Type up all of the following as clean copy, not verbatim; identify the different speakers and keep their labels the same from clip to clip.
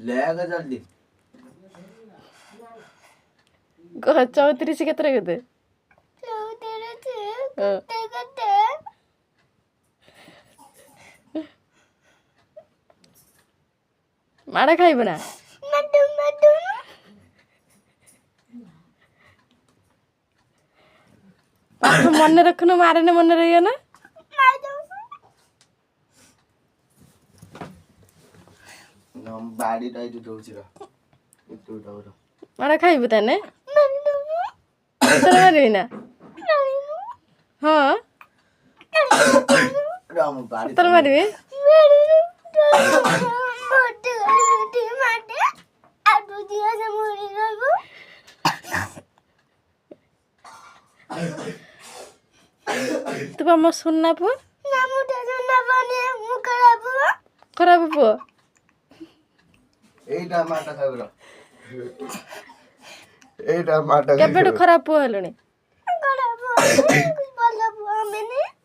Speaker 1: लेगा जल्दी
Speaker 2: 34 କେତେ କେତେ ମାଡ଼ ଖାଇବୁ ନା ପାଠ ମନେ ରଖୁନୁ ମାରେନେ ମନେ ରହିବ ନା
Speaker 1: बाड़ी टाइट उठौछि र उठाउ र
Speaker 2: ମାଡ଼ ଖାଇବୁ ତାନେ ତୋର ମାରିବି ନା ହଁ
Speaker 1: राम बाड़ी
Speaker 2: ତୋର ମାରିବି ତୁ ବା ମୋ ସୁନା ପୁଅ ଖରାପ ପୁଅ
Speaker 1: एटा माटा खाउ र एटा माटा
Speaker 2: କେବେଠୁ ଖରାପ ପୁଅ ହେଲୁଣି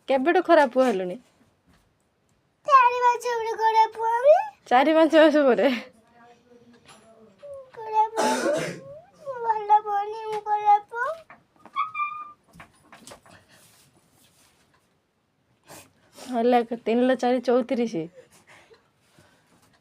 Speaker 2: କେବେଠୁ ଖରାପ ପୁଅ ହେଲୁଣି 4-5 ମାସ ପରେ ହେଲା 3 4 34